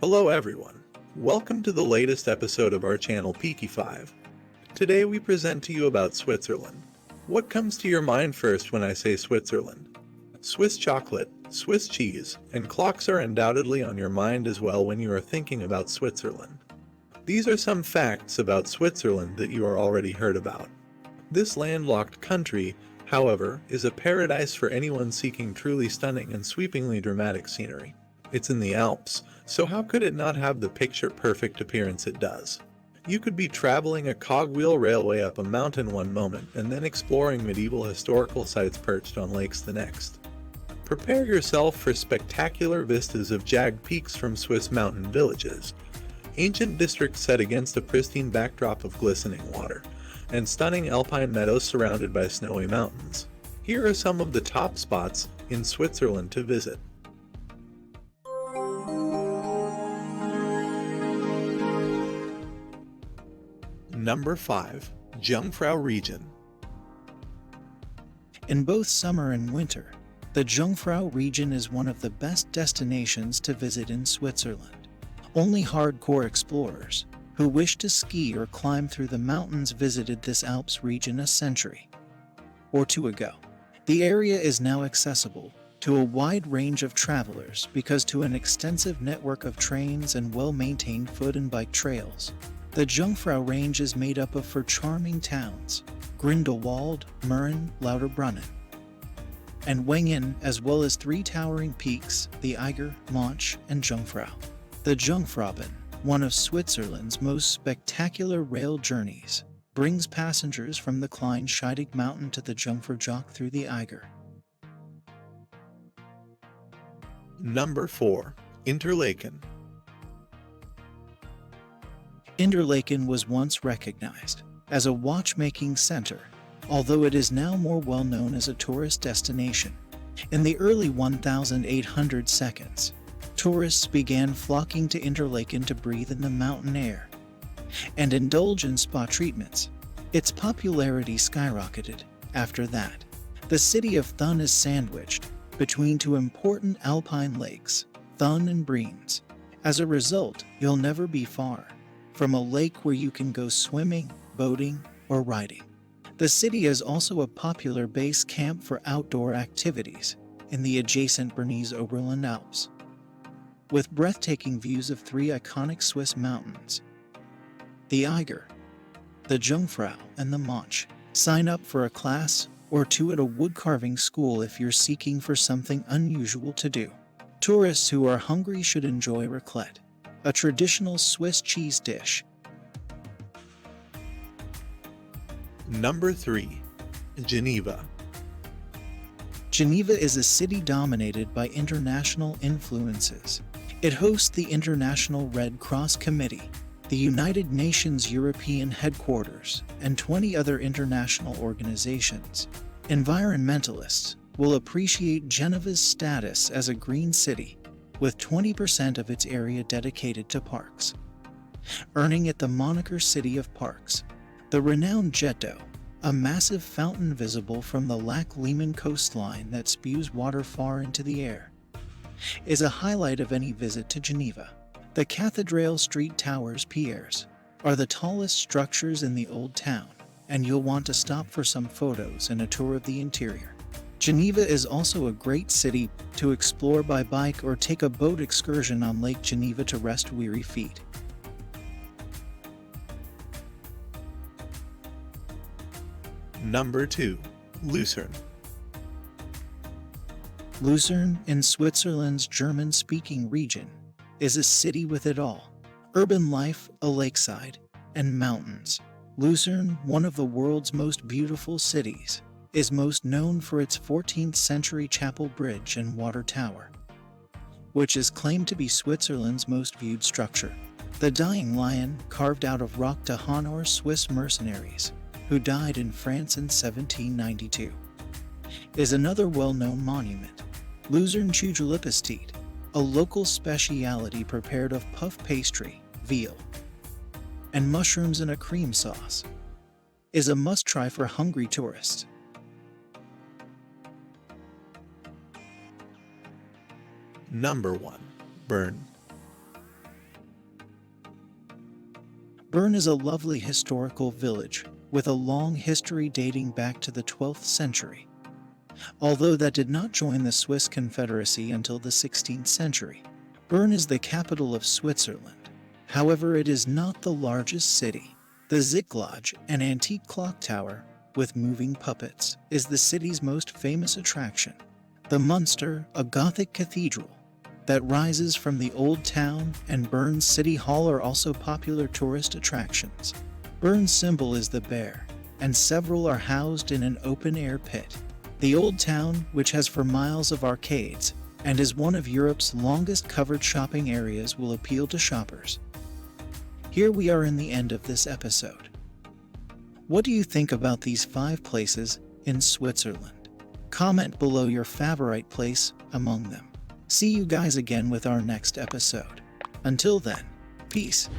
Hello everyone. Welcome to the latest episode of our channel Peaky Five. Today we present to you about Switzerland. What comes to your mind first when I say Switzerland? Swiss chocolate, Swiss cheese, and clocks are undoubtedly on your mind as well when you are thinking about Switzerland. These are some facts about Switzerland that you are already heard about. This landlocked country, however, is a paradise for anyone seeking truly stunning and sweepingly dramatic scenery. It's in the Alps, so how could it not have the picture-perfect appearance it does? You could be traveling a cogwheel railway up a mountain one moment and then exploring medieval historical sites perched on lakes the next. Prepare yourself for spectacular vistas of jagged peaks from Swiss mountain villages, ancient districts set against a pristine backdrop of glistening water, and stunning alpine meadows surrounded by snowy mountains. Here are some of the top spots in Switzerland to visit. Number 5. Jungfrau Region. In both summer and winter, the Jungfrau region is one of the best destinations to visit in Switzerland. Only hardcore explorers who wish to ski or climb through the mountains visited this Alps region a century or two ago. The area is now accessible to a wide range of travelers because to an extensive network of trains and well-maintained foot and bike trails. The Jungfrau Range is made up of four charming towns: Grindelwald, Mürren, Lauterbrunnen, and Wengen, as well as three towering peaks, the Eiger, Mönch, and Jungfrau. The Jungfraubahn, one of Switzerland's most spectacular rail journeys, brings passengers from the Kleinscheidegg mountain to the Jungfraujoch through the Eiger. Number 4. Interlaken. Interlaken was once recognized as a watchmaking center, although it is now more well known as a tourist destination. In the early 1800s, tourists began flocking to Interlaken to breathe in the mountain air and indulge in spa treatments. Its popularity skyrocketed after that. The city of Thun is sandwiched between two important alpine lakes, Thun and Brienz. As a result, you'll never be far from a lake where you can go swimming, boating, or riding. The city is also a popular base camp for outdoor activities in the adjacent Bernese Oberland Alps, with breathtaking views of three iconic Swiss mountains: the Eiger, the Jungfrau, and the Mönch. Sign up for a class or two at a woodcarving school if you're seeking for something unusual to do. Tourists who are hungry should enjoy raclette, a traditional Swiss cheese dish. Number 3. Geneva. Geneva is a city dominated by international influences. It hosts the International Red Cross Committee, the United Nations European headquarters, and 20 other international organizations. Environmentalists will appreciate Geneva's status as a green city, with 20% of its area dedicated to parks, earning it the moniker City of Parks. The renowned Jet d'eau, a massive fountain visible from the Lac Leman coastline that spews water far into the air, is a highlight of any visit to Geneva. The Cathedral Street Towers piers are the tallest structures in the Old Town, and you'll want to stop for some photos and a tour of the interior. Geneva is also a great city to explore by bike or take a boat excursion on Lake Geneva to rest weary feet. Number 2. Lucerne. Lucerne, in Switzerland's German-speaking region, is a city with it all: urban life, a lakeside, and mountains. Lucerne, one of the world's most beautiful cities, is most known for its 14th-century chapel bridge and water tower, which is claimed to be Switzerland's most viewed structure. The Dying Lion, carved out of rock to honor Swiss mercenaries who died in France in 1792, is another well-known monument. Lucerne Kugellippastete, a local speciality prepared of puff pastry, veal, and mushrooms in a cream sauce, is a must-try for hungry tourists. Number 1. Bern. Bern is a lovely historical village with a long history dating back to the 12th century. Although that did not join the Swiss Confederacy until the 16th century, Bern is the capital of Switzerland. However, it is not the largest city. The Zicklage, an antique clock tower with moving puppets, is the city's most famous attraction. The Munster, a Gothic cathedral that rises from the old town, and Bern's City Hall are also popular tourist attractions. Bern's symbol is the bear, and several are housed in an open-air pit. The old town, which has for miles of arcades and is one of Europe's longest covered shopping areas, will appeal to shoppers. Here we are in the end of this episode. What do you think about these 5 places in Switzerland? Comment below your favorite place among them. See you guys again with our next episode. Until then, peace.